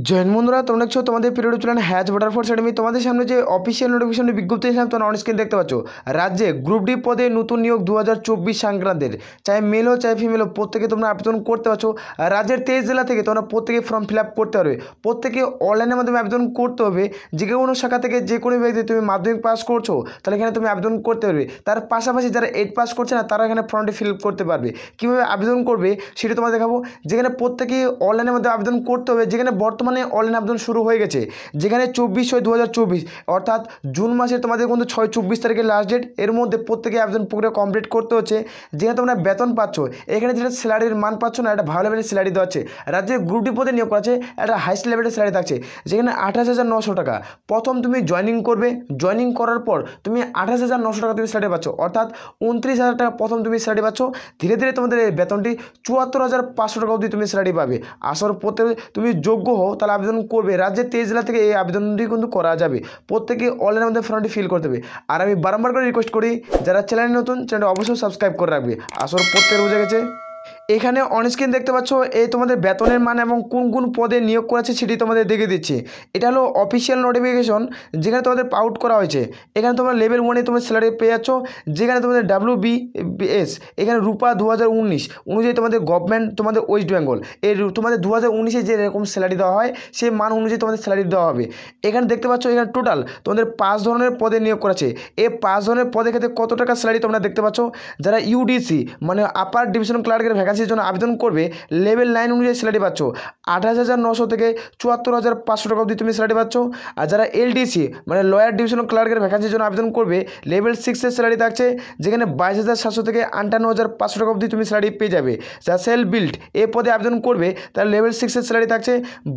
Join বন্ধুরা, তোমরা দেখছো তোমাদের period channel has voter force academy. তোমাদের সামনে যে অফিসিয়াল নোটিফিকেশন বিজ্ঞপ্তি দিয়েছিলাম তোমরা অন স্ক্রিন দেখতে পাচ্ছ। রাজ্যে গ্রুপ ডি পদে নতুন নিয়োগ 2024 সংক্রান্তের, চাই মেল হোক চাই ফিমেল হোক, প্রত্যেকে তোমরা আবেদন করতে পারছো। রাজ্যের 23 জেলা থেকে তোমরা প্রত্যেকে ফর্ম ফিল আপ করতে পারবে। প্রত্যেকে অনলাইনের মাধ্যমে আবেদন করতে হবে। যে কোনো শাখা থেকে যে কোনো ব্যক্তি তুমি মাধ্যমিক পাস করছো তাহলে এখানে তুমি আবেদন করতে পারবে। তার পাশাপাশি যারা 8 পাস করছে না তারা এখানে ফর্মটি ফিল আপ করতে পারবে। কীভাবে আবেদন করবে সেটা তোমাদের দেখাবো। যেখানে প্রত্যেকে অনলাইনের মধ্যে আবেদন করতে হবে, যেখানে বর্তমানে অনলাইন আবেদন শুরু হয়ে গেছে। যেখানে 24/6/2024 অর্থাৎ জুন মাসের তোমাদের কিন্তু 6-24 তারিখের লাস্ট ডেট। এর মধ্যে প্রত্যেকে আবেদন প্রক্রিয়া কমপ্লিট করতে হচ্ছে। যেখানে তোমরা বেতন পাচ্ছ, এখানে যেটা স্যালারির মান পাচ্ছ না, একটা ভালো লেভেলের স্যালারি দেওয়া আছে। রাজ্যের গ্রুপ ডি পদে নিয়োগ করা আছে, একটা হাইস্ট লেভেলের স্যালারি থাকছে। যেখানে 28,900 টাকা প্রথম তুমি জয়েনিং করবে। জয়েনিং করার পর তুমি 28,900 টাকা তুমি স্যালারি পাচ্ছ, অর্থাৎ 29,000 টাকা প্রথম তুমি স্যালারি পাচ্ছ। ধীরে ধীরে তোমাদের এই বেতনটি 74,500 টাকা অবধি তুমি স্যালারি পাবে। আসর প্রত্যেকে তুমি যোগ্য হও তাহলে আবেদন করবে। রাজ্যের 23 জেলা থেকে এই আবেদনটি কিন্তু করা যাবে। প্রত্যেকে অনলাইনের মধ্যে ফর্মটি ফিল করতে হবে। আর আমি বারবার করে রিকোয়েস্ট করি, যারা চ্যানেল নতুন চ্যানেলটি অবশ্যই সাবস্ক্রাইব করে রাখবে। আসর প্রত্যেকের বুঝে গেছে। এখানে অনস্ক্রিন দেখতে পাচ্ছ এই তোমাদের বেতনের মান এবং কোন কোন পদে নিয়োগ করা আছে সেটি তোমাদের দেখে দিচ্ছি। এটা হলো অফিসিয়াল নোটিফিকেশন, যেখানে তোমাদের আউট করা হয়েছে। এখানে তোমরা লেভেল 1-এ তোমার স্যালারি পেয়ে যাচ্ছ। যেখানে তোমাদের WBS এখানে রূপা 2019 অনুযায়ী তোমাদের গভর্নমেন্ট তোমাদের ওয়েস্ট বেঙ্গল এর তোমাদের 2019-এ যে এরকম স্যালারি দেওয়া হয় সেই মান অনুযায়ী তোমাদের স্যালারি দেওয়া হবে। এখানে দেখতে পাচ্ছ এখানে টোটাল তোমাদের 5 ধরনের পদে নিয়োগ করা আছে। এই 5 ধরনের পদের ক্ষেত্রে কত টাকা স্যালারি তোমরা দেখতে পাচ্ছ। যারা UDC মানে আপার ডিভিশন ক্লার্কের ভ্যাকান্সির জন্য আবেদন করবে, লেভেল 9 অনুযায়ী স্যালারি পাচ্ছ 28,900 থেকে 74,500 টাকা অবধি তুমি স্যালারি পাচ্ছ। আর যারা LDC মানে লয়ার ডিভিশন ক্লার্কের ভ্যাকান্সির জন্য আবেদন করবে, লেভেল 6-এর স্যালারি থাকছে। যেখানে 22,700 থেকে 58,500 টাকা অবধি তুমি স্যালারি পেয়ে যাবে। যারা সেল বিল্ড এই পদে আবেদন করবে তার লেভেল 6-এর স্যালারি থাকছে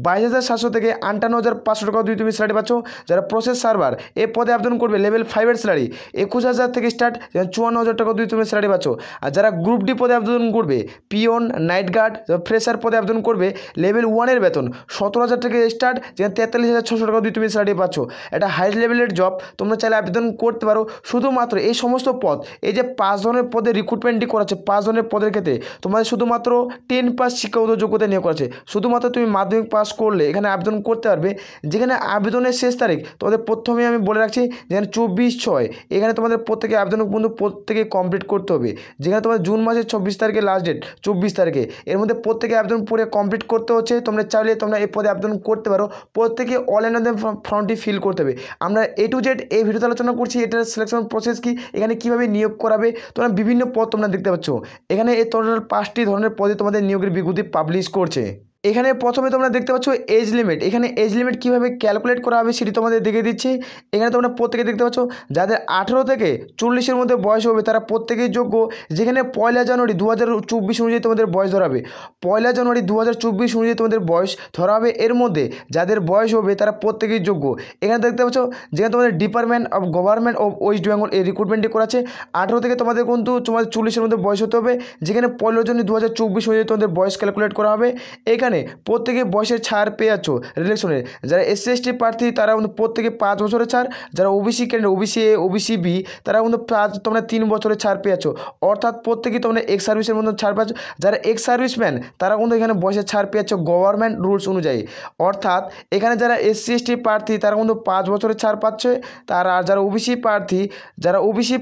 22,700 থেকে 58,500 টাকা অবধি তুমি স্যালারি পাচ্ছ। যারা প্রসেস সার্ভার এই পদে আবেদন করবে, লেভেল 5-এর স্যালারি 21,000 থেকে স্টার্ট 54,000 টাকা অবধি তুমি স্যালারি পাচ্ছ। আর যারা গ্রুপ ডি পদে আবেদন করবে, পিওন নাইট গার্ড ফ্রেশার পদে আবেদন করবে, লেভেল 1-এর বেতন 17,000 থেকে স্টার্ট, যেখানে 43,600 টাকা অবধি তুমি স্যালারি পাচ্ছ। এটা হাই লেভেলের জব, তোমরা চাইলে আবেদন করতে পারো। শুধুমাত্র এই সমস্ত পদ, এই যে 5 ধরনের পদে রিক্রুটমেন্টটি করাচ্ছে, 5 ধরনের পদের ক্ষেত্রে তোমাদের শুধুমাত্র 10 পাস শিক্ষাগত যোগ্যতা নিয়োগ করেছে। শুধুমাত্র তুমি মাধ্যমিক পাস করলে এখানে আবেদন করতে পারবে। যেখানে আবেদনের শেষ তারিখ তোমাদের প্রথমেই আমি বলে রাখছি, যেখানে 24/6 এখানে তোমাদের প্রত্যেকে আবেদন কিন্তু প্রত্যেকে কমপ্লিট করতে হবে। যেখানে তোমার জুন মাসের 24 তারিখে লাস্ট ডেট, 24 তারিখে এর মধ্যে প্রত্যেকে আবেদন করে কমপ্লিট করতে হচ্ছে। তোমরা চাইলে তোমরা এই পদে আবেদন করতে পারো। প্রত্যেকে অনলাইনে ফর্মটি ফিল করতে হবে। আমরা A to Z এই ভিডিওতে আলোচনা করছি এটার সিলেকশন প্রসেস কি, এখানে কীভাবে নিয়োগ করাবে। তোমরা বিভিন্ন পদ তোমরা দেখতে পাচ্ছ। এখানে এই টোটাল 5টি ধরনের পদে তোমাদের নিয়োগের বিজ্ঞপ্তি পাবলিশ করছে। এখানে প্রথমে তোমরা দেখতে পাচ্ছ এজ লিমিট। এখানে এজ লিমিট কীভাবে ক্যালকুলেট করা হবে সেটি তোমাদের দেখে দিচ্ছি। এখানে তোমরা প্রত্যেকে দেখতে পাচ্ছ যাদের 18 থেকে 40-এর মধ্যে বয়স হবে তারা প্রত্যেকেই যোগ্য। যেখানে 1 জানুয়ারি 2024 অনুযায়ী তোমাদের বয়স ধরা হবে। 1 জানুয়ারি 2024 অনুযায়ী তোমাদের বয়স ধরা হবে। এর মধ্যে যাদের বয়স হবে তারা প্রত্যেকেই যোগ্য। এখানে দেখতে পাচ্ছ যেখানে তোমাদের department of government of West Bengal এই রিক্রুটমেন্টটি করাছে। 18 থেকে তোমাদের কিন্তু তোমাদের 40-এর মধ্যে বয়স হতে হবে। যেখানে 1 জানুয়ারি 2024 অনুযায়ী তোমাদের বয়স ক্যালকুলেট করা হবে। এখানে প্রত্যেকে বয়সের ছাড় পেয়ে যাচ্ছ রিলেকশনের। যারা SC/ST প্রার্থী তারা কিন্তু প্রত্যেকে 5 বছরের ছাড়। যারা OBC candidate OBC A OBC B তারা কিন্তু তোমরা 3 বছরের ছাড় পেয়ে যাচ্ছ। অর্থাৎ প্রত্যেকেই তোমরা এক্স সার্ভিসের মধ্যে ছাড় পাচ্ছ। যারা এক্স সার্ভিসম্যান তারা কিন্তু এখানে বয়সের ছাড় পেয়ে যাচ্ছ গভর্নমেন্ট রুলস অনুযায়ী। অর্থাৎ এখানে যারা SC/ST প্রার্থী তারা কিন্তু 5 বছরের ছাড় পাচ্ছে। তারা আর যারা OBC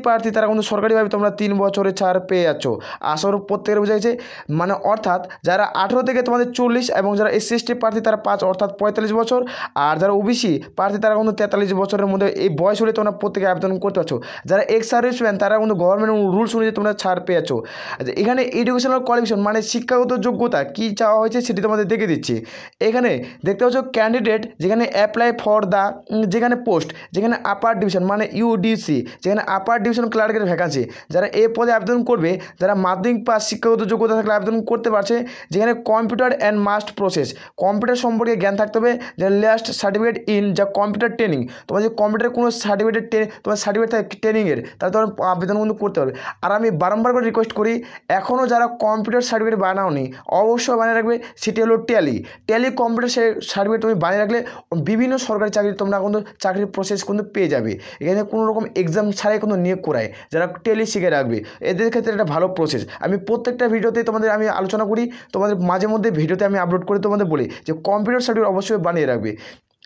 প্রার্থী তারা কিন্তু সরকারিভাবে তোমরা 3 বছরের ছাড় পেয়ে যাচ্ছ। আসর প্রত্যেকের বোঝা গেছে। মানে অর্থাৎ যারা 18 থেকে তোমাদের 40 এবং যারা SC/ST প্রার্থী তারা 5 অর্থাৎ 45 বছর। আর যারা OBC প্রার্থী তারা কিন্তু 43 বছরের মধ্যে এই বয়স হলে তোমরা প্রত্যেকে আবেদন করতে পারছো। যারা এক্স সার্ভিসম্যান তারা কিন্তু গভর্নমেন্ট রুলস অনুযায়ী তোমরা ছাড় পেয়ে যাচ্ছ। এখানে এডুকেশনাল কোয়ালিফিকেশন মানে শিক্ষাগত যোগ্যতা কী চাওয়া হয়েছে সেটি তোমাদের দেখে দিচ্ছি। এখানে দেখতে পাচ্ছ ক্যান্ডিডেট যেখানে অ্যাপ্লাই ফর দ্য যেখানে পোস্ট যেখানে আপার ডিভিশন মানে UDC যেখানে আপার ডিভিশন ক্লার্কের ভ্যাকান্সি। যারা এই পদে আবেদন করবে, যারা মাধ্যমিক পাস শিক্ষাগত যোগ্যতা থাকলে আবেদন করতে পারছে। যেখানে computer and must process computer সম্পর্কে জ্ঞান থাকতে হবে। যে লাস্ট সার্টিফিকেট ইন যা কম্পিউটার ট্রেনিং, তোমার যে কম্পিউটার কোনো সার্টিফিকেট তোমার সার্টিফিকেট থাকে ট্রেনিংয়ের, তাহলে তোমার আবেদন কিন্তু করতে হবে। আর আমি বারবার করে রিকোয়েস্ট করি, এখনও যারা কম্পিউটার সার্টিফিকেট বানাওনি অবশ্যই বানিয়ে রাখবে। সেটি হলো ট্যালি কম্পিউটার সার্টিফিকেট তুমি বানিয়ে রাখলে বিভিন্ন সরকারি চাকরি তোমরা কিন্তু চাকরির প্রসেস কিন্তু পেয়ে যাবে। এখানে কোনো রকম এক্সাম ছাড়াই কিন্তু নিয়োগ করায়। যারা ট্যালি শিখে রাখবে এদের ক্ষেত্রে একটা ভালো প্রসেস। আমি প্রত্যেকটা ভিডিওতে তোমাদের আমি আলোচনা করি, তোমাদের মাঝে মধ্যে ভিডিওতে আমি আমি আপলোড করে তোমাদের বলি যে কম্পিউটার সার্টিফিকেট অবশ্যই বানিয়ে রাখবে।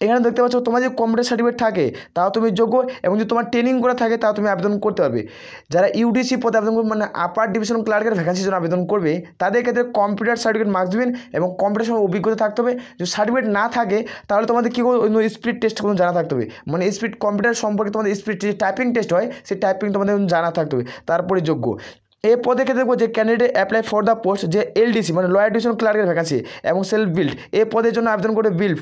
এখানে দেখতে পাচ্ছ তোমার যে কম্পিউটার সার্টিফিকেট থাকে তাও তুমি যোগ্য, এবং যদি তোমার ট্রেনিং করা থাকে তাও তুমি আবেদন করতে পারবে। যারা ইউডিসি পদে আবেদন করবে মানে আপার ডিভিশন ক্লার্কের ভ্যাকেন্সির জন্য আবেদন করবে, তাদের ক্ষেত্রে কম্পিউটার সার্টিফিকেট মার্কস দিবেন এবং কম্পিউটার সময় অভিজ্ঞতা থাকতে হবে। যদি সার্টিফিকেট না থাকে তাহলে তোমাদের কী করবে, স্পিড টেস্ট কোনো জানা থাকতে হবে, মানে স্পিড কম্পিউটার সম্পর্কে তোমাদের স্পিড টাইপিং টেস্ট হয়, সেই টাইপিং তোমাদের জানা থাকতে হবে, তারপরে যোগ্য। এই পদে ক্ষেত্রে দেখবো যে candidate apply for the post যে এলডিসি মানে লয়ার ডিভিশন ক্লার্কের ভ্যাকেন্সি এবং সেলফ বিল্ড, এই পদের জন্য আবেদন করে বিল্ড।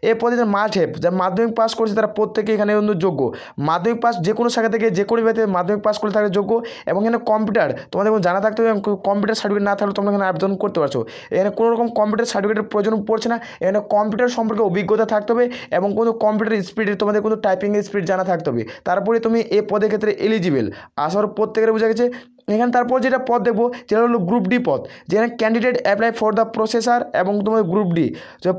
এই পদে যে মাস্ট হ্যাভ, যারা মাধ্যমিক পাস করছে তারা প্রত্যেকে এখানে যোগ্য। মাধ্যমিক পাস যে কোনো শাখা থেকে যে কোনো বিভাগে মাধ্যমিক পাস করলে তাদের যোগ্য, এবং এখানে কম্পিউটার তোমাদের জানা থাকতে হবে, এবং কম্পিউটার সার্টিফিকেট না থাকলে তোমরা এখানে আবেদন করতে পারছো। এখানে কোনো রকম কম্পিউটার সার্টিফিকেটের প্রয়োজন পড়ছে না, এখানে কম্পিউটার সম্পর্কে অভিজ্ঞতা থাকতে হবে এবং কোনো কম্পিউটার স্পিডে তোমাদের কোনো টাইপিংয়ের স্পিড জানা থাকতে হবে, তারপরে তুমি এই পদের ক্ষেত্রে এলিজিবল। আসার প্রত্যেকের বোঝা গেছে। এখানে তারপর যেটা পদ দেখবো যেটা হলো গ্রুপ ডি পদ, যেখানে candidate apply for the processor এবং তোমাদের গ্রুপ ডি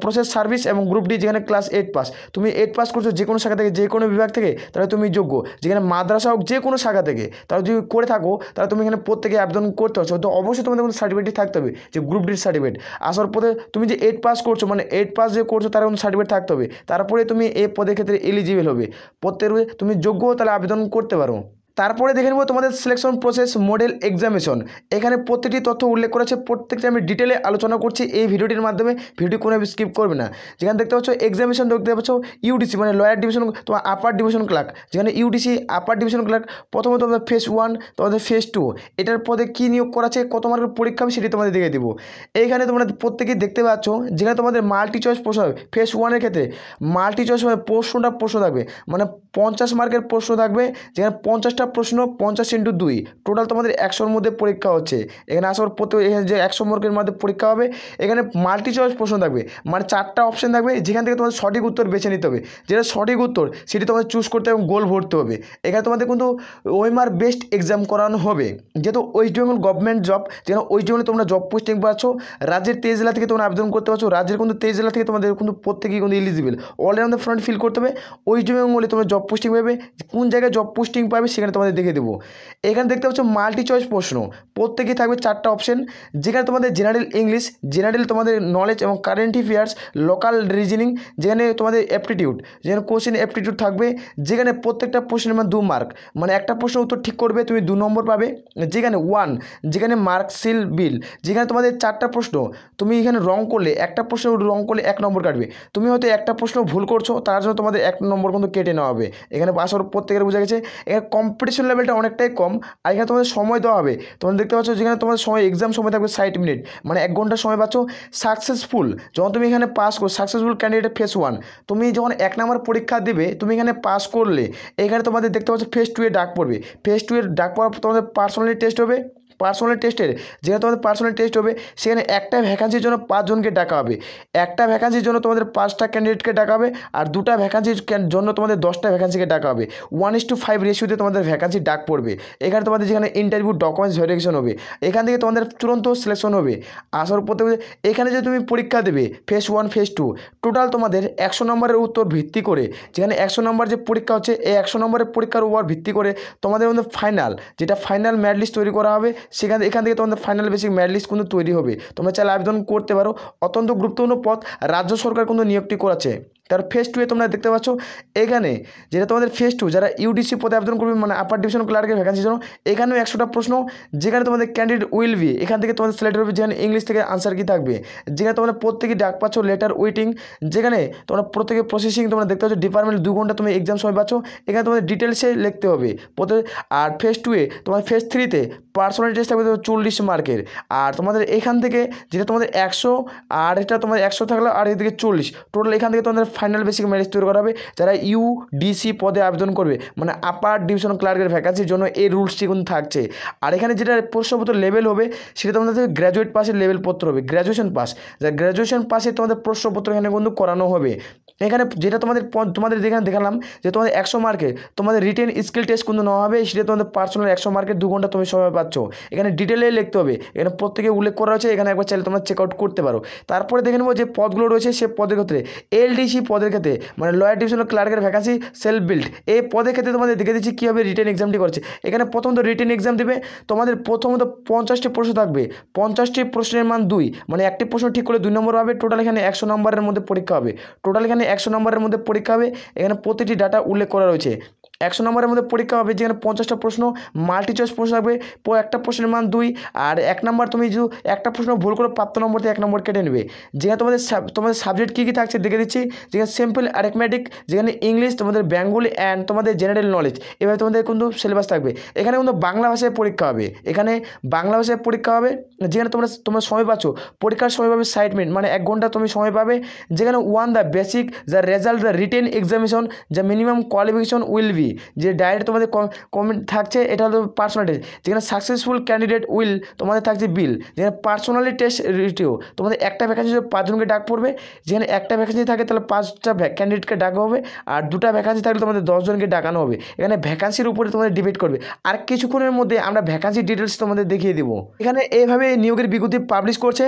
প্রসেস সার্ভিস এবং গ্রুপ ডি যেখানে ক্লাস 8 পাস, তুমি 8 পাস করছো যে কোনো শাখা থেকে যে কোনো বিভাগ থেকে তাহলে তুমি যোগ্য। যেখানে মাদ্রাসা হোক যে কোনো শাখা থেকে তাহলে যদি করে থাকো তাহলে তুমি এখানে প্রত্যেকে আবেদন করতে পারছো। তো অবশ্যই তোমাদের কোনো সার্টিফিকেট থাকতে হবে যে গ্রুপ ডির সার্টিফিকেট। আসার পরে তুমি যে 8 পাস করছো মানে 8 পাস যে করছো তার কোনো সার্টিফিকেট থাকতে হবে, তারপরে তুমি এই পদের ক্ষেত্রে এলিজিবল হবে। প্রত্যেকের তুমি যোগ্য তাহলে আবেদন করতে পারো। তারপরে দেখে নেব তোমাদের সিলেকশন প্রসেস মডেল এক্সামিনেশন। এখানে প্রত্যেকটি তথ্য উল্লেখ করেছে, প্রত্যেকটি আমি ডিটেলে আলোচনা করছি এই ভিডিওটির মাধ্যমে, ভিডিও কোনো স্কিপ করবে না। যেখানে দেখতে পাচ্ছ এক্সামিনেশন দেখতে পাচ্ছ ইউডিসি মানে লয়ার ডিভিশন তোমার আপার ডিভিশন ক্লার্ক, যেখানে ইউডিসি আপার ডিভিশন ক্লার্ক প্রথমে তোমাদের ফেজ 1 তোমাদের ফেজ 2 এটার পদে কী নিয়োগ করা আছে, কত মার্কের পরীক্ষা হবে সেটি তোমাদের দেখে দেবো। এইখানে তোমরা প্রত্যেকেই দেখতে পাচ্ছ যেখানে তোমাদের মাল্টি চয়েস প্রশ্ন হবে ফেজ 1-এর ক্ষেত্রে। মাল্টি চয়েস মানে প্রশ্ন থাকবে মানে 50 মার্কের প্রশ্ন থাকবে, যেখানে 50টা প্রশ্ন 50x2 টোটাল তোমাদের 100-র মধ্যে পরীক্ষা হচ্ছে। এখানে আসার এখানে যে 100 মার্কের মধ্যে পরীক্ষা হবে, এখানে মাল্টি চয়েস প্রশ্ন থাকবে মানে 4টা অপশন থাকবে, যেখান থেকে তোমাদের সঠিক উত্তর বেছে নিতে হবে। যেটা সঠিক উত্তর সেটি তোমাদের চুজ করতে এবং গোল ভরতে হবে। এখানে তোমাদের কিন্তু ওএমআর বেস্ট এক্সাম করানো হবে, যেহেতু ওয়েস্ট বেঙ্গল গভর্নমেন্ট জব, যেখানে ওয়েস্ট বেঙ্গলে তোমরা জব পোস্টিং পাচ্ছ। রাজ্যের 23 জেলা থেকে তোমরা আবেদন করতে পারছো, রাজ্যের কিন্তু 23 জেলা থেকে তোমাদের কিন্তু প্রত্যেকেই কিন্তু এলিজিবল। অলরাউন্ড ফ্রন্ট ফিল করতে হবে। ওয়েস্ট বেঙ্গলে তোমরা জব পোস্টিং পাবে, কোন জায়গায় জব পোস্টিং পাবে সেখানে তোমাদের দেখে দেবো। এখানে দেখতে পাচ্ছ মাল্টি চয়েস প্রশ্ন, প্রত্যেকেই থাকবে 4টা অপশন, যেখানে তোমাদের জেনারেল ইংলিশ, জেনারেল তোমাদের নলেজ এবং কারেন্ট অ্যাফেয়ার্স, লোকাল রিজনিং, যেখানে তোমাদের অ্যাপটিটিউড, যেখানে কোশ্চেন অ্যাপটিটিউড থাকবে, যেখানে প্রত্যেকটা প্রশ্নের মানে 2 মার্ক, মানে একটা প্রশ্ন উত্তর ঠিক করবে তুমি 2 নম্বর পাবে। যেখানে 1 যেখানে মার্ক সিল বিল, যেখানে তোমাদের 4টা প্রশ্ন তুমি এখানে রং করলে, একটা প্রশ্ন রং করলে 1 নম্বর কাটবে। তুমি হয়তো একটা প্রশ্ন ভুল করছো তার জন্য তোমাদের 1 নম্বর কিন্তু কেটে নেওয়া হবে। এখানে পাসওয়ার্ড প্রত্যেকের বোঝা গেছে। এখানে কম্পিটিশন লেভেলটা অনেকটাই কম, আর এখানে তোমাদের সময় দেওয়া হবে। তোমরা দেখতে পাচ্ছ যেখানে তোমাদের সময় এক্সাম সময় থাকবে 60 মিনিট, মানে 1 ঘন্টা সময় পাচ্ছ। সাকসেসফুল যখন তুমি এখানে পাস করো, সাকসেসফুল ক্যান্ডিডেট ফেজ 1, তুমি যখন 1 নম্বর পরীক্ষা দেবে তুমি এখানে পাস করলে এখানে তোমাদের দেখতে পাচ্ছ ফেজ 2 এ ডাক পড়বে। ফেজ 2 এর ডাক পড়ার পর তোমাদের পার্সোনালি টেস্ট হবে। পার্সোনাল টেস্টের যেখানে তোমাদের পার্সোনাল টেস্ট হবে সেখানে একটা ভ্যাকান্সির জন্য 5 জনকে ডাকা হবে। একটা ভ্যাকান্সির জন্য তোমাদের 5টা ক্যান্ডিডেটকে ডাকা হবে, আর 2টা ভ্যাকান্সির জন্য তোমাদের 10টা ভ্যাকান্সিকে ডাকা হবে। 1:5 রেশিওতে তোমাদের ভ্যাকান্সি ডাক পড়বে। এখানে তোমাদের যেখানে ইন্টারভিউ ডকুমেন্টস ভেরিফিকেশন হবে, এখান থেকে তোমাদের চূড়ান্ত সিলেকশন হবে। আসার পর এখানে যে তুমি পরীক্ষা দেবে ফেজ 1 ফেজ 2 টোটাল তোমাদের 100 নম্বরের উত্তর ভিত্তি করে, যেখানে 100 নম্বর যে পরীক্ষা হচ্ছে এই 100 নম্বরের পরীক্ষার উপর ভিত্তি করে তোমাদের মধ্যে ফাইনাল যেটা ফাইনাল ম্যারিট লিস্ট তৈরি করা হবে। এখান থেকে তোমাদের ফাইনাল বেসিক ম্যারিট লিস্ট কিন্তু তৈরি হবে। তোমরা চাইলে আবেদন করতে পারো। অত্যন্ত গুরুত্বপূর্ণ পদ রাজ্য সরকার কিন্তু নিয়োগটি করাচ্ছে। তার ফেজ 2 এ তোমরা দেখতে পাচ্ছ এখানে যেটা তোমাদের ফেজ 2 যারা ইউডিসি পদে আবেদন করবে মানে আপার ডিভিশন ক্লার্কের ভ্যাকান্সির জন্য, এখানেও 100টা প্রশ্ন, যেখানে তোমাদের ক্যান্ডিডেট উইল বি এখান থেকে তোমাদের সিলেক্ট হবে, যেখানে ইংলিশ থেকে আনসার কি থাকবে, যেখানে তোমরা প্রত্যেকে ডাক পাচ্ছ লেটার ওয়েটিং, যেখানে তোমরা প্রত্যেকে প্রসেসিং তোমরা দেখতে পাচ্ছ ডিপার্টমেন্ট 2 ঘন্টা তুমি এক্সাম সময় পাচ্ছ। এখানে তোমাদের ডিটেলসে লিখতে হবে আর ফেজ 2 এ তোমার ফেজ 3-তে পার্সোনাল টেস্ট থাকবে 40 মার্কের, আর তোমাদের এখান থেকে যেটা তোমাদের 100 আর এটা তোমার 100 থাকলে আর এদিকে 40 টোটাল, এখান থেকে তোমাদের ফাইনাল বেসিক ম্যারিট তৈরি করা হবে। যারা ইউডিসি পদে আবেদন করবে মানে আপার ডিভিশন ক্লার্কের ভ্যাকান্সির জন্য এই রুলসটি কিন্তু থাকছে। আর এখানে যেটা প্রশ্নপত্র লেভেল হবে সেটা তোমাদের গ্র্যাজুয়েট পাসের লেভেল পত্র হবে, গ্র্যাজুয়েশন পাস, যা গ্র্যাজুয়েশন পাসে তোমাদের প্রশ্নপত্র এখানে কিন্তু করানো হবে। এখানে যেটা তোমাদের যেখানে দেখালাম যে তোমাদের 100 মার্কে তোমাদের রিটেন স্কিল টেস্ট কিন্তু নেওয়া হবে, সেটা তোমাদের পার্সোনাল 100 মার্কের 2 ঘন্টা তুমি সময় পাচ্ছ। এখানে ডিটেলে লিখতে হবে, এখানে প্রত্যেকে উল্লেখ করা হয়েছে, এখানে একবার চাইলে তোমরা চেক আউট করতে পারো। তারপরে দেখে নেবো যে পদগুলো রয়েছে, সে পদের ক্ষেত্রে এলডিসি পদের ক্ষেত্রে মানে লয়ার ডিভিশনাল ক্লার্কের ভ্যাকান্সি সেলফ বিল্ড এই পদের ক্ষেত্রে তোমাদের দেখে দিচ্ছি কীভাবে রিটেন এক্সামটি করছে। এখানে প্রথমত রিটেন এক্সাম দেবে, তোমাদের প্রথমত 50টি প্রশ্ন থাকবে, 50টি প্রশ্নের মান 2, মানে একটি প্রশ্ন ঠিক করলে 2 নম্বর হবে। টোটাল এখানে 100 নম্বরের মধ্যে পরীক্ষা হবে, টোটাল এখানে 100 নম্বরের মধ্যে পরীক্ষা হবে। এখানে প্রতিটি ডাটা উল্লেখ করা রয়েছে। 100 নম্বরের মধ্যে পরীক্ষা হবে, যেখানে 50টা প্রশ্ন মাল্টি চয়েস প্রশ্ন থাকবে, একটা প্রশ্নের মান 2 আর 1 নম্বর তুমি যদি একটা প্রশ্ন ভুল করে প্রাপ্ত নম্বর থেকে 1 নম্বর কেটে নেবে। যেখানে তোমাদের সাবজেক্ট কী কী থাকছে দেখে দিচ্ছি, যেখানে সিম্পল অ্যারিথমেটিক, যেখানে ইংলিশ, তোমাদের বেঙ্গলি অ্যান্ড তোমাদের জেনারেল নলেজ, এভাবে তোমাদের কিন্তু সিলেবাস থাকবে। এখানে কিন্তু বাংলা ভাষায় পরীক্ষা হবে, এখানে বাংলা ভাষায় পরীক্ষা হবে, যেখানে তোমরা সময় পাচ্ছ পরীক্ষার সময় পাবে 60 মিনিট, মানে 1 ঘন্টা তুমি সময় পাবে। যেখানে 1 the basic the result the written examination the minimum qualification will be, যে ডাইরেক্ট তোমাদের কমেন্ট থাকছে, এটা হলো পার্সোনালিটি। যেখানে সাকসেসফুল ক্যান্ডিডেট উইল তোমাদের থাকছে বিল, যেখানে পার্সোনালি টেস্ট রিটিও তোমাদের একটা ভ্যাকান্সি 5 জনকে ডাক পড়বে। যেখানে একটা ভ্যাকান্সি থাকে তাহলে 5টা ক্যান্ডিডেটকে ডাকা হবে, আর 2টা ভ্যাকান্সি থাকলে তোমাদের 10 জনকে ডাকানো হবে। এখানে ভ্যাকান্সির উপরে তোমাদের ডিবেট করবে। আর কিছুক্ষণের মধ্যে আমরা ভ্যাকান্সি ডিটেলস তোমাদের দেখিয়ে দেবো। এখানে এইভাবে নিয়োগের বিজ্ঞপ্তি পাবলিশ করছে।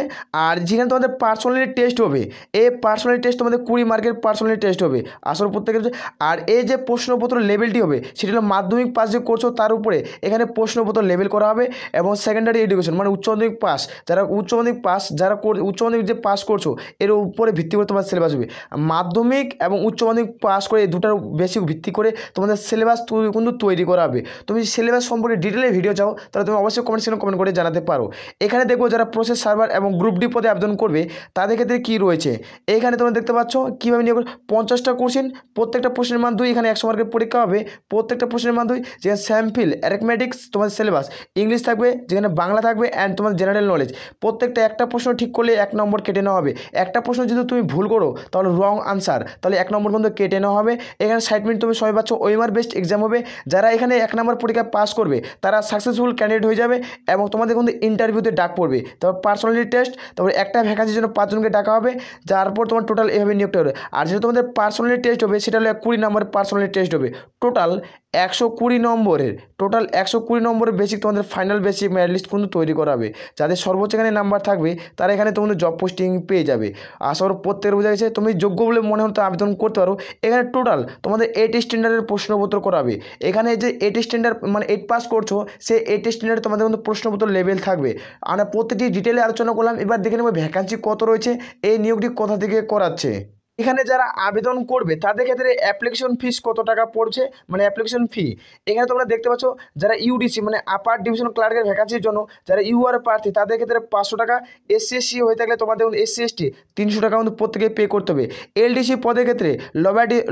আর যেখানে তোমাদের পার্সোনালি টেস্ট হবে, এই পার্সোনালি টেস্ট তোমাদের 20 মার্কের পার্সোনালি টেস্ট হবে আসল প্রত্যেকের। আর এই যে প্রশ্নপত্র লেভেলটি হবে সেটা হলো মাধ্যমিক পাস যে করছো তার উপরে এখানে প্রশ্নপত্র লেভেল করা হবে। এবং সেকেন্ডারি এডুকেশন মানে উচ্চ মাধ্যমিক পাস, যারা উচ্চ মাধ্যমিক যে পাস করছো এর উপরে ভিত্তি করে তোমার সিলেবাস হবে। মাধ্যমিক এবং উচ্চ মাধ্যমিক পাস করে এই দুটার বেশি ভিত্তি করে তোমাদের সিলেবাস কিন্তু তৈরি করা হবে। তুমি সিলেবাস সম্পর্কে ডিটেলে ভিডিও চাও তাহলে তুমি অবশ্যই কমেন্ট সেকশনে কমেন্ট করে জানাতে পারো। এখানে দেখো যারা প্রসেস সার্ভার এবং গ্রুপ ডি পদে আবেদন করবে তাদের ক্ষেত্রে কী রয়েছে। এইখানে তোমরা দেখতে পাচ্ছ কীভাবে নিয়োগ, 50টা কোশ্চেন, প্রত্যেকটা প্রশ্নের মান 2, এখানে 100 মার্কের পরীক্ষা হবে, প্রত্যেকটা প্রশ্নের মান 2। যেখানে স্যাম্পল অ্যারিথমেটিক্স তোমাদের সিলেবাস ইংলিশ থাকবে, যেখানে বাংলা থাকবে অ্যান্ড তোমাদের জেনারেল নলেজ। প্রত্যেকটা একটা প্রশ্ন ঠিক করলে 1 নম্বর কেটে নেওয়া হবে। একটা প্রশ্ন যদি তুমি ভুল করো তাহলে রং আনসার, তাহলে 1 নম্বর কিন্তু কেটে নেওয়া হবে। এখানে 60 মিনিট তুমি সময় পাচ্ছ। ওএমআর বেসড এক্সাম হবে, যারা এখানে 1 নম্বর পরীক্ষা পাস করবে তারা সাকসেসফুল ক্যান্ডিডেট হয়ে যাবে এবং তোমাদের কিন্তু ইন্টারভিউতে ডাক পড়বে। তারপর পার্সোনালিটি টেস্ট, তারপরে একটা ভ্যাকান্সির জন্য 5 জনকে ডাকা হবে, তারপর তোমার টোটাল এভাবে নিয়োগটা হবে। আর যেটা তোমাদের পার্সোনালিটি টেস্ট হবে সেটা হলো 20 নম্বরের পার্সোনালিটি টেস্ট হবে। টোটাল 120 নম্বরের, টোটাল 120 নম্বরের বেসিক তোমাদের ফাইনাল বেসিক মেরিট লিস্ট কিন্তু তৈরি করা হবে। যাদের সর্বোচ্চ এখানে নাম্বার থাকবে তারা এখানে তোমাদের জব পোস্টিং পেয়ে যাবে। আশা করি প্রত্যেকের বোঝা গেছে, তুমি যোগ্য বলে মনে হলে আবেদন করতে পারো। এখানে টোটাল তোমাদের 8 স্ট্যান্ডার্ডের প্রশ্নপত্র করাবে। এখানে যে 8 স্ট্যান্ডার্ড মানে 8 পাস করছো সেই 8 স্ট্যান্ডার্ডে তোমাদের কিন্তু প্রশ্নপত্র লেভেল থাকবে। আমরা প্রতিটি ডিটেলে আলোচনা করলাম। এবার দেখে নেব ভ্যাকান্সি কত রয়েছে, এই নিয়োগটি কোথা থেকে করাচ্ছে। এখানে যারা আবেদন করবে তাদের ক্ষেত্রে অ্যাপ্লিকেশন ফিস কত টাকা পড়ছে, মানে অ্যাপ্লিকেশন ফি এখানে তোমরা দেখতে পাচ্ছ। যারা ইউডিসি মানে আপার ডিভিশন ক্লার্কের ভ্যাকান্সির জন্য যারা ইউআর প্রার্থী তাদের ক্ষেত্রে 500 টাকা, এসসি এসসি হয়ে থাকলে তোমাদের এসসি এসটি 300 টাকা কিন্তু প্রত্যেকে পে করতে হবে। এলডিসি পদের ক্ষেত্রে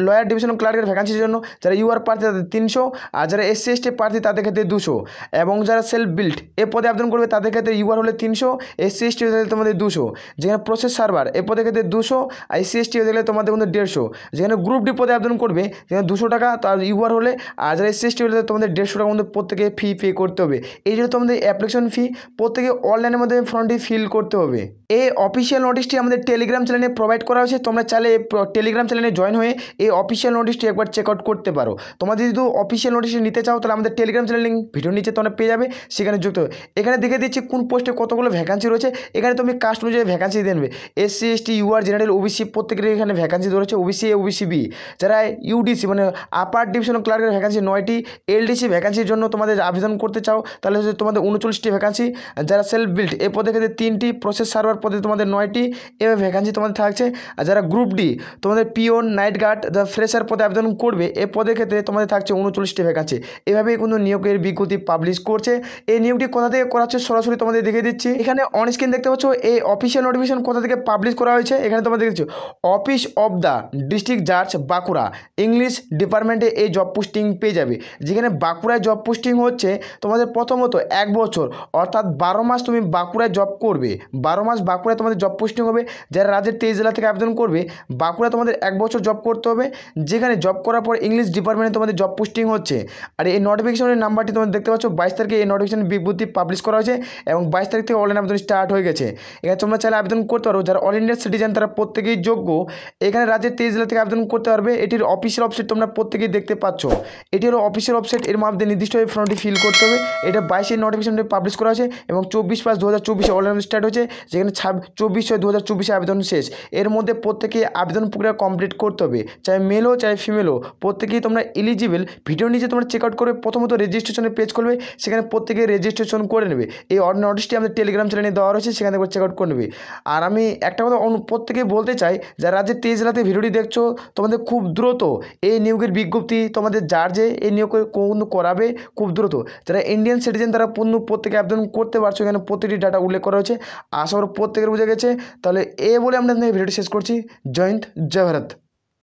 লয়ার ডিভিশন ক্লার্কের ভ্যাকান্সির জন্য যারা ইউআর প্রার্থী তাদের 300, আর যারা এসসি এসটি প্রার্থী তাদের ক্ষেত্রে 200। এবং যারা সেলফ বিল্ড এ পদে আবেদন করবে তাদের ক্ষেত্রে ইউআর হলে 300, এসসি এসটি হয়ে থাকলে তোমাদের 200। যেখানে প্রসেস সার্ভার এ পদের ক্ষেত্রে 200, আর এসসি এসটি হয়ে থাকলে তোমাদের কিন্তু 150। যেখানে গ্রুপ ডি পদে আবেদন করবে যেখানে 200 টাকা, তার ইউআর হলে, আর যারা এসসি এসটি হলে তোমাদের 150 টাকার মধ্যে প্রত্যেকে ফি পে করতে হবে। এই জন্য তোমাদের অ্যাপ্লিকেশন ফি প্রত্যেকে অনলাইনের মধ্যে ফর্মটি ফিল করতে হবে। এই অফিসিয়াল নোটিশটি আমাদের টেলিগ্রাম চ্যানেলে প্রোভাইড করা হয়েছে। তোমরা চাইলে টেলিগ্রাম চ্যানেলে জয়েন হয়ে এই অফিসিয়াল নোটিশটি একবার চেক আউট করতে পারো। তোমরা যদি অফিসিয়াল নোটিশটি নিতে চাও তাহলে আমাদের টেলিগ্রাম চ্যানেল লিঙ্ক ভিডিও নিচে তোমরা পেয়ে যাবে, সেখানে যুক্ত হবে। এখানে দেখে দিচ্ছি কোন পোস্টে কতগুলো ভ্যাকান্সি রয়েছে। এখানে তুমি কাস্ট অনুযায়ী ভ্যাকান্সি দেবে, SC ST UR general OBC প্রত্যেকের এখানে ভ্যাকান্সি রয়েছে। ওবিসি এ ওবিসি বি, যারা ইউডিসি মানে আপার ডিভিশন ক্লার্কের ভ্যাকান্সি 9টি, এলডিসি ভ্যাকান্সির জন্য তোমাদের আবেদন করতে চাও তাহলে হচ্ছে তোমাদের 39টি ভ্যাকান্সি, যারা সেলফ বিল্ড এ পদে ক্ষেত্রে 3টি, প্রসেস সার্ভার পদে তোমাদের 9টি এভাবে ভ্যাকান্সি তোমাদের থাকছে। আর যারা গ্রুপ ডি তোমাদের পিওন নাইট গার্ড যারা ফ্রেশার পদে আবেদন করবে এ পদের ক্ষেত্রে তোমাদের থাকছে 39টি ভ্যাকান্সি। এভাবেই কিন্তু নিয়োগের বিজ্ঞপ্তি পাবলিশ করছে। এই নিয়োগটি কোথা থেকে করাচ্ছে সরাসরি তোমাদের দেখে দিচ্ছি। এখানে অন স্ক্রিন দেখতে পাচ্ছ এই অফিসিয়াল নোটিফিকেশন কোথা থেকে পাবলিশ করা হয়েছে। এখানে তোমরা দেখছো অফিস অফ দ্য ডিস্ট্রিক্ট জাজ বাঁকুড়া ইংলিশ ডিপার্টমেন্টে এই জব পোস্টিং পেয়ে যাবে। যেখানে বাঁকুড়ায় জব পোস্টিং হচ্ছে তোমাদের প্রথমত 1 বছর অর্থাৎ 12 মাস তুমি বাঁকুড়ায় জব করবে। 12 মাস বাঁকুড়ায় তোমাদের জব পোস্টিং হবে। যারা রাজ্যের 23 জেলা থেকে আবেদন করবে বাঁকুড়া তোমাদের 1 বছর জব করতে হবে। যেখানে জব করার পর ইংলিশ ডিপার্টমেন্টে তোমাদের জব পোস্টিং হচ্ছে। আর এই নোটিফিকেশনের নাম্বারটি তোমরা দেখতে পাচ্ছ 22 তারিখে এই নোটিফিকেশন বিজ্ঞপ্তি পাবলিশ করা হয়েছে এবং 22 তারিখ থেকে অনলাইন আবেদন স্টার্ট হয়ে গেছে। এখানে তোমরা চাইলে আবেদন করতে পারো। যারা অল ইন্ডিয়া সিটিজেন তারা প্রত্যেকেই যোগ্য। এখানে রাজ্যের 23 জেলা থেকে আবেদন করতে পারবে। এটির অফিসিয়াল ওয়েবসাইট তোমরা প্রত্যেকেই দেখতে পাচ্ছ। এটি হলো অফিসিয়াল ওয়েবসাইট, এর মধ্যে নির্দিষ্টভাবে ফর্মটি ফিল করতে হবে। এটা 22 নোটিফিকেশনটি পাবলিশ করা আছে এবং 24/5/2024 অনলাইন স্টার্ট হয়েছে, যেখানে 24/6/2024 আবেদন শেষ। এর মধ্যে প্রত্যেকেই আবেদন প্রক্রিয়া কমপ্লিট করতে হবে, চাই মেল হো চাই ফিমেল হো, প্রত্যেকেই তোমরা এলিজিবল। ভিডিও নিচে তোমরা চেক আউট করবে, প্রথমত রেজিস্ট্রেশনের পেজ করবে, সেখানে প্রত্যেকে রেজিস্ট্রেশন করে নেবে। এই নোটিশটি আমাদের টেলিগ্রাম চ্যানেলে দেওয়া রয়েছে, সেখানে একবার চেক আউট করে নেবে। আর আমি একটা কথা প্রত্যেকে বলতে চাই, যারা রাজ্যের 23 জেলাতে ভিডিওটি দেখছো, তোমাদের খুব দ্রুত এই নিয়োগের বিজ্ঞপ্তি তোমাদের যার যে এই নিয়োগ করাবে খুব দ্রুত। যারা ইন্ডিয়ান সিটিজেন তারা প্রত্যেকে আবেদন করতে পারছো, এখানে প্রতিটি ডাটা উল্লেখ করা হয়েছে। আশা করি প্রত্যেকের বুঝে গেছে। তাহলে বলে আমরা ভিডিওটি শেষ করছি। জয় হিন্দ, জয় ভারত।